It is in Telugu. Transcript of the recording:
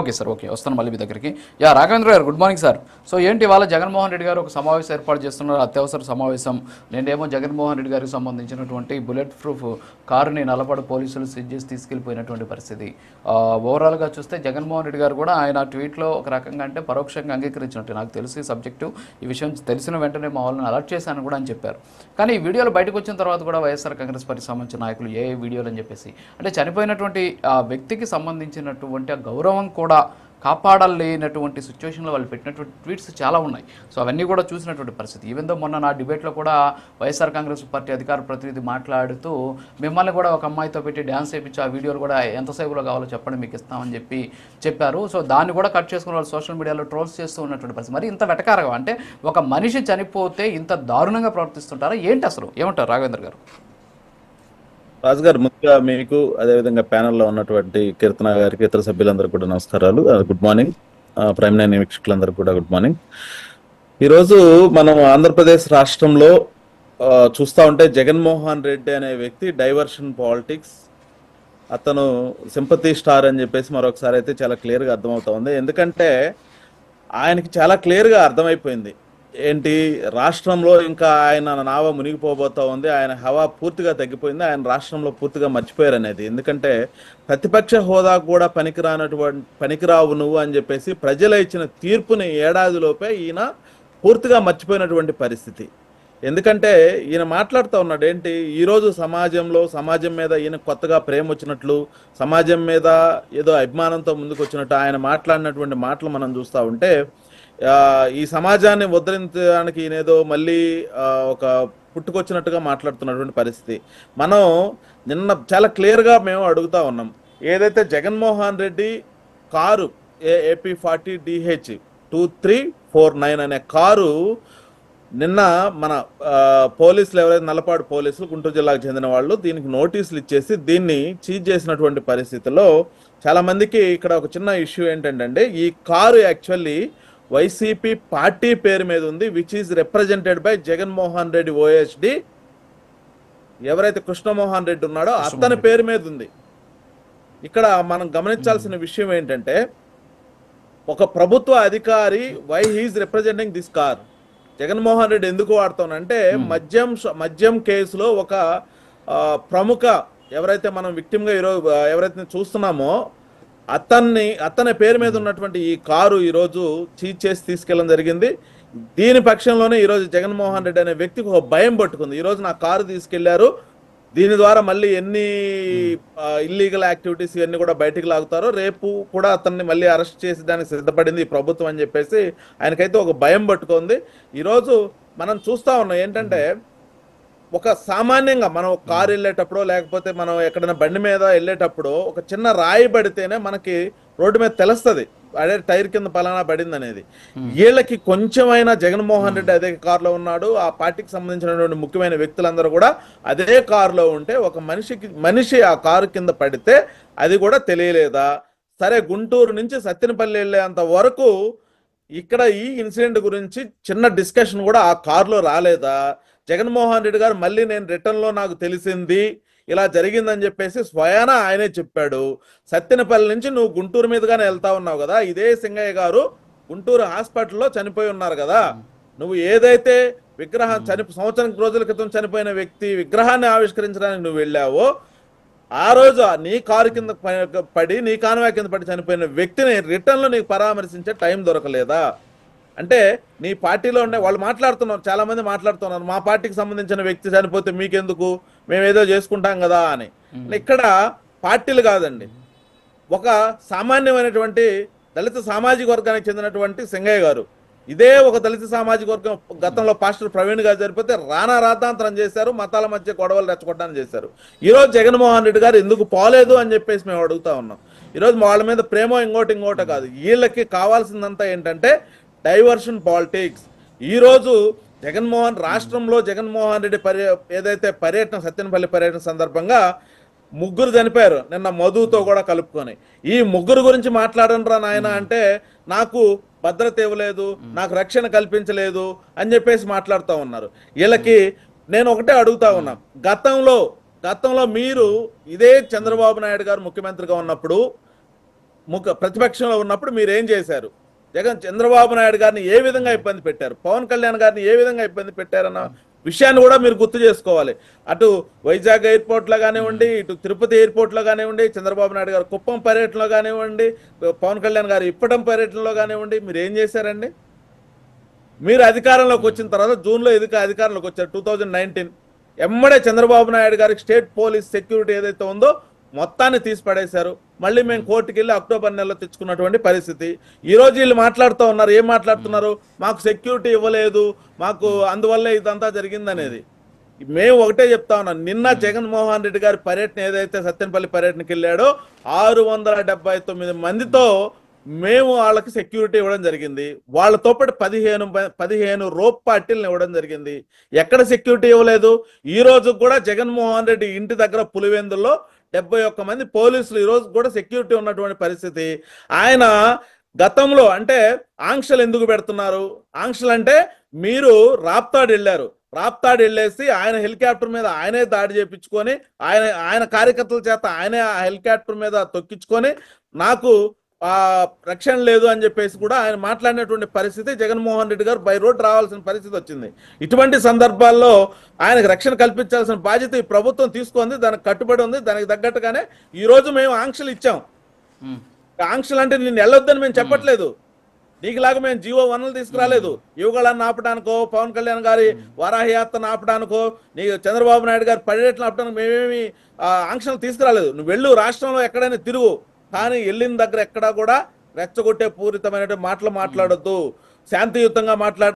Okay sir. ఓకే, వస్తాను మళ్ళీ మీ దగ్గరికి. రాఘవేంద్ర గారు, గుడ్ మార్నింగ్ సార్. సో ఏంటి ఇవాళ జగన్మోహన్ రెడ్డి గారు ఒక సమావేశం ఏర్పాటు చేస్తున్నారు, అత్యవసర సమావేశం. నేనేమో జగన్మోహన్ రెడ్డి గారికి సంబంధించినటువంటి బుల్లెట్ ప్రూఫ్ కారుని నల్లపడ పోలీసులు సీజ్ చేసి తీసుకెళ్లిపోయినటువంటి పరిస్థితి. ఓవరాల్గా చూస్తే జగన్మోహన్ రెడ్డి గారు కూడా ఆయన ట్వీట్లో ఒక రకంగా అంటే పరోక్షంగా అంగీకరించినట్టు నాకు తెలిసి సబ్జెక్టు ఈ విషయం తెలిసిన వెంటనే మా వాళ్ళని అలర్ట్ చేశాను కూడా అని చెప్పారు. కానీ ఈ వీడియోలు బయటకు వచ్చిన తర్వాత కూడా వైఎస్ఆర్ కాంగ్రెస్ పార్టీకి సంబంధించిన నాయకులు ఏ వీడియోలు అని చెప్పేసి అంటే చనిపోయినటువంటి ఆ వ్యక్తికి సంబంధించినటువంటి ఆ గౌరవం కూడా కాపాడలేనటువంటి సిచ్యువేషన్లో వాళ్ళు పెట్టినటువంటి ట్వీట్స్ చాలా ఉన్నాయి. సో అవన్నీ కూడా చూసినటువంటి పరిస్థితి. ఈవెన్ దో మొన్న నా డిబేట్లో కూడా వైఎస్ఆర్ కాంగ్రెస్ పార్టీ అధికార ప్రతినిధి మాట్లాడుతూ మిమ్మల్ని కూడా ఒక అమ్మాయితో పెట్టి డ్యాన్స్ చేయించి ఆ వీడియోలు కూడా ఎంతసేపులో కావాలో చెప్పండి మీకు ఇస్తామని చెప్పారు. సో దాన్ని కూడా కట్ చేసుకుని వాళ్ళు సోషల్ మీడియాలో ట్రోల్స్ చేస్తూ ఉన్నటువంటి పరిస్థితి. మరి ఇంత వెటకారంగా అంటే ఒక మనిషి చనిపోతే ఇంత దారుణంగా ప్రవర్తిస్తుంటారా ఏంటి అసలు? ఏమంటారు రాఘవేంద్ర గారు? రాజు గారు, ముందుగా మీకు అదేవిధంగా ప్యానెల్లో ఉన్నటువంటి కీర్తన గారికి, ఇతర సభ్యులందరూ కూడా నమస్కారాలు. Good morning. ప్రైమ్ నైన్ వీక్షకులందరూ కూడా గుడ్ మార్నింగ్. ఈరోజు మనం ఆంధ్రప్రదేశ్ రాష్ట్రంలో చూస్తూ ఉంటే జగన్మోహన్ రెడ్డి అనే వ్యక్తి డైవర్షన్ పాలిటిక్స్, అతను సింపతి స్టార్ అని చెప్పేసి మరొకసారి అయితే చాలా క్లియర్గా అర్థమవుతా ఉంది. ఎందుకంటే ఆయనకి చాలా క్లియర్గా అర్థమైపోయింది ఏంటి, రాష్ట్రంలో ఇంకా ఆయన నావ మునిగిపోబోతా ఉంది, ఆయన హవా పూర్తిగా తగ్గిపోయింది, ఆయన రాష్ట్రంలో పూర్తిగా మర్చిపోయారు అనేది. ఎందుకంటే ప్రతిపక్ష హోదా కూడా పనికిరావు నువ్వు అని చెప్పేసి ప్రజలు ఇచ్చిన తీర్పుని ఏడాదిలోపే ఈయన పూర్తిగా మర్చిపోయినటువంటి పరిస్థితి. ఎందుకంటే ఈయన మాట్లాడుతూ ఉన్నాడు ఏంటి, ఈరోజు సమాజం మీద ఈయన కొత్తగా ప్రేమ వచ్చినట్లు, సమాజం మీద ఏదో అభిమానంతో ముందుకు వచ్చినట్టు ఆయన మాట్లాడినటువంటి మాటలు మనం చూస్తూ ఉంటే ఈ సమాజాన్ని ఉద్ధరించడానికి ఈయనేదో మళ్ళీ ఒక పుట్టుకొచ్చినట్టుగా మాట్లాడుతున్నటువంటి పరిస్థితి. మనం నిన్న చాలా క్లియర్గా మేము అడుగుతా ఉన్నాం, ఏదైతే జగన్మోహన్ రెడ్డి కారు AP40DH 2349 అనే కారు నిన్న మన పోలీసులు ఎవరైతే నల్లపాడు పోలీసులు గుంటూరు జిల్లాకు చెందిన వాళ్ళు దీనికి నోటీసులు ఇచ్చేసి దీన్ని సీజ్ చేసినటువంటి పరిస్థితుల్లో చాలా మందికి ఇక్కడ ఒక చిన్న ఇష్యూ ఏంటంటే, ఈ కారు యాక్చువల్లీ వైసీపీ పార్టీ పేరు మీద ఉంది, which is represented by Jaganmohan Reddy OSD. ఎవరైతే కృష్ణమోహన్ రెడ్డి ఉన్నాడో అతని పేరు మీద ఉంది. ఇక్కడ మనం గమనించాల్సిన విషయం ఏంటంటే, ఒక ప్రభుత్వ అధికారి why he's representing this car. Jaganmohan Reddy ఎందుకు వాడుతానంటే మద్యం కేసులో ఒక ప్రముఖ ఎవరైతే మనం విక్టిమ్గా ఈరోజు ఎవరైతే చూస్తున్నామో అతని పేరు మీద ఉన్నటువంటి ఈ కారు ఈరోజు సీజ్ చేసి తీసుకెళ్ళడం జరిగింది. దీని పక్షంలోనే ఈరోజు జగన్మోహన్ రెడ్డి అనే వ్యక్తికి ఒక భయం పట్టుకుంది. ఈరోజు నా కారు తీసుకెళ్లారు, దీని ద్వారా మళ్ళీ ఎన్ని ఇల్లీగల్ యాక్టివిటీస్ ఇవన్నీ కూడా బయటికి లాగుతారో, రేపు కూడా అతన్ని మళ్ళీ అరెస్ట్ చేసి దానికి సిద్ధపడింది ఈ ప్రభుత్వం అని చెప్పేసి ఆయనకైతే ఒక భయం పట్టుకుంది. ఈరోజు మనం చూస్తా ఉన్నాం ఏంటంటే, ఒక సామాన్యంగా మనం ఒక కారు వెళ్ళేటప్పుడు లేకపోతే మనం ఎక్కడైనా బండి మీద వెళ్ళేటప్పుడు ఒక చిన్న రాయి పడితేనే మనకి రోడ్డు మీద తెలుస్తుంది అదే టైర్ కింద పలానా పడింది అనేది. వీళ్ళకి కొంచెమైనా జగన్మోహన్ రెడ్డి అదే కారులో ఉన్నాడు, ఆ పార్టీకి సంబంధించినటువంటి ముఖ్యమైన వ్యక్తులందరూ కూడా అదే కారులో ఉంటే ఒక మనిషి ఆ కారు కింద పడితే అది కూడా తెలియలేదా? సరే, గుంటూరు నుంచి సత్తెనపల్లి వెళ్ళేంత వరకు ఇక్కడ ఈ ఇన్సిడెంట్ గురించి చిన్న డిస్కషన్ కూడా ఆ కారులో రాలేదా? జగన్మోహన్ రెడ్డి గారు మళ్ళీ నేను రిటర్న్లో నాకు తెలిసింది ఇలా జరిగిందని చెప్పేసి స్వయాన ఆయనే చెప్పాడు. సత్తెనపల్లి నుంచి నువ్వు గుంటూరు మీదుగానే వెళ్తా ఉన్నావు కదా, ఇదే సింగయ్య గారు గుంటూరు హాస్పిటల్లో చనిపోయి ఉన్నారు కదా, నువ్వు ఏదైతే సంవత్సరం రోజుల క్రితం చనిపోయిన వ్యక్తి విగ్రహాన్ని ఆవిష్కరించడానికి నువ్వు వెళ్ళావో, ఆ రోజు నీ కారు కింద పడి నీ కాన్వాయ్ కింద పడి చనిపోయిన వ్యక్తిని రిటర్న్లో నీకు పరామర్శించే టైం దొరకలేదా? అంటే నీ పార్టీలో ఉండే వాళ్ళు మాట్లాడుతున్నారు, చాలా మంది మాట్లాడుతున్నారు, మా పార్టీకి సంబంధించిన వ్యక్తి చనిపోతే మీకెందుకు, మేము ఏదో చేసుకుంటాం కదా అని. ఇక్కడ పార్టీలు కాదండి, ఒక సామాన్యమైనటువంటి దళిత సామాజిక వర్గానికి చెందినటువంటి సింగయ్య గారు, ఇదే ఒక దళిత సామాజిక వర్గం గతంలో పాస్టర్ ప్రవీణ్ గారు జరిపితే రాద్ధాంతరం చేశారు, మతాల మధ్య గొడవలు రెచ్చగొట్టడానికి చేశారు. ఈరోజు జగన్మోహన్ రెడ్డి గారు ఎందుకు పోలేదు అని చెప్పేసి మేము అడుగుతా ఉన్నాం. ఈరోజు వాళ్ళ మీద ప్రేమో ఇంకోటో కాదు, వీళ్ళకి కావాల్సిందంతా ఏంటంటే డైవర్షన్ పాలిటిక్స్. ఈరోజు రాష్ట్రంలో జగన్మోహన్ రెడ్డి ఏదైతే సత్తెనపల్లి పర్యటన సందర్భంగా 3 చనిపోయారు నిన్న మధుతో కూడా కలుపుకొని. ఈ 3 గురించి మాట్లాడనరా నాయన అంటే నాకు భద్రత ఇవ్వలేదు, నాకు రక్షణ కల్పించలేదు అని చెప్పేసి మాట్లాడుతూ ఉన్నారు. వీళ్ళకి నేను ఒకటే అడుగుతా ఉన్నా, గతంలో మీరు ఇదే చంద్రబాబు నాయుడు గారు ముఖ్యమంత్రిగా ఉన్నప్పుడు ప్రతిపక్షంలో ఉన్నప్పుడు మీరు ఏం చేశారు? చంద్రబాబు నాయుడు గారిని ఏ విధంగా ఇబ్బంది పెట్టారు? పవన్ కళ్యాణ్ గారిని ఏ విధంగా ఇబ్బంది పెట్టారన్న విషయాన్ని కూడా మీరు గుర్తు చేసుకోవాలి. అటు వైజాగ్ ఎయిర్పోర్ట్లో కానివ్వండి, ఇటు తిరుపతి ఎయిర్పోర్ట్లో కానివ్వండి, చంద్రబాబు నాయుడు గారు కుప్పం పర్యటనలో కానివ్వండి, పవన్ కళ్యాణ్ గారు ఇప్పటం పర్యటనలో కానివ్వండి, మీరు ఏం చేశారండి? మీరు అధికారంలోకి వచ్చిన తర్వాత జూన్లో అధికారంలోకి వచ్చారు 2019. ఎమ్మడే చంద్రబాబు నాయుడు గారికి స్టేట్ పోలీస్ సెక్యూరిటీ ఏదైతే ఉందో మొత్తాన్ని తీసి పడేశారు. మళ్ళీ మేము కోర్టుకి వెళ్ళి అక్టోబర్ నెలలో తెచ్చుకున్నటువంటి పరిస్థితి. ఈ రోజు వీళ్ళు మాట్లాడుతూ ఉన్నారు, ఏం మాట్లాడుతున్నారు? మాకు సెక్యూరిటీ ఇవ్వలేదు, మాకు అందువల్లే ఇదంతా జరిగిందనేది. మేము ఒకటే చెప్తా ఉన్నాం, నిన్న జగన్మోహన్ రెడ్డి గారి పర్యటన ఏదైతే సత్తెనపల్లి పర్యటనకి వెళ్ళాడో 679 మందితో మేము వాళ్ళకి సెక్యూరిటీ ఇవ్వడం జరిగింది. వాళ్ళతో పాటు 15 రోప్ పార్టీలను ఇవ్వడం జరిగింది. ఎక్కడ సెక్యూరిటీ ఇవ్వలేదు. ఈ రోజు కూడా జగన్మోహన్ రెడ్డి ఇంటి దగ్గర పులివెందుల్లో 71 మంది పోలీసులు ఈ రోజు కూడా సెక్యూరిటీ ఉన్నటువంటి పరిస్థితి. ఆయన గతంలో అంటే ఆంక్షలు ఎందుకు పెడుతున్నారు? ఆంక్షలు అంటే మీరు రాప్తాడు వెళ్ళారు, రాప్తాడు వెళ్ళేసి ఆయన హెలికాప్టర్ మీద ఆయనే దాడి చేయించుకొని ఆయన కార్యకర్తల చేత ఆయనే ఆ హెలికాప్టర్ మీద తొక్కించుకొని నాకు రక్షణ లేదు అని చెప్పేసి కూడా ఆయన మాట్లాడినటువంటి పరిస్థితి. జగన్మోహన్ రెడ్డి గారు బై రోడ్ రావాల్సిన పరిస్థితి వచ్చింది. ఇటువంటి సందర్భాల్లో ఆయనకు రక్షణ కల్పించాల్సిన బాధ్యత ఈ ప్రభుత్వం తీసుకుంది, దానికి కట్టుబడి ఉంది. దానికి తగ్గట్టుగానే ఈ రోజు మేము ఆంక్షలు ఇచ్చాం. ఆంక్షలు అంటే నిన్ను వెళ్ళొద్దని మేము చెప్పట్లేదు, నీకులాగా మేము జీవో 1లు తీసుకురాలేదు. యువగళాన్ని ఆపడానికో, పవన్ కళ్యాణ్ గారి వారాహయాత్రను ఆపడానికో, నీ చంద్రబాబు నాయుడు గారి పర్యటన ఆపడానికి మేమేమి ఆంక్షలు తీసుకురాలేదు. నువ్వు వెళ్ళు, రాష్ట్రంలో ఎక్కడైనా తిరుగు, కానీ వెళ్ళిన దగ్గర ఎక్కడా కూడా రెచ్చగొట్టే పూరితమైనటువంటి మాటలు మాట్లాడొద్దు, శాంతియుతంగా మాట్లాడ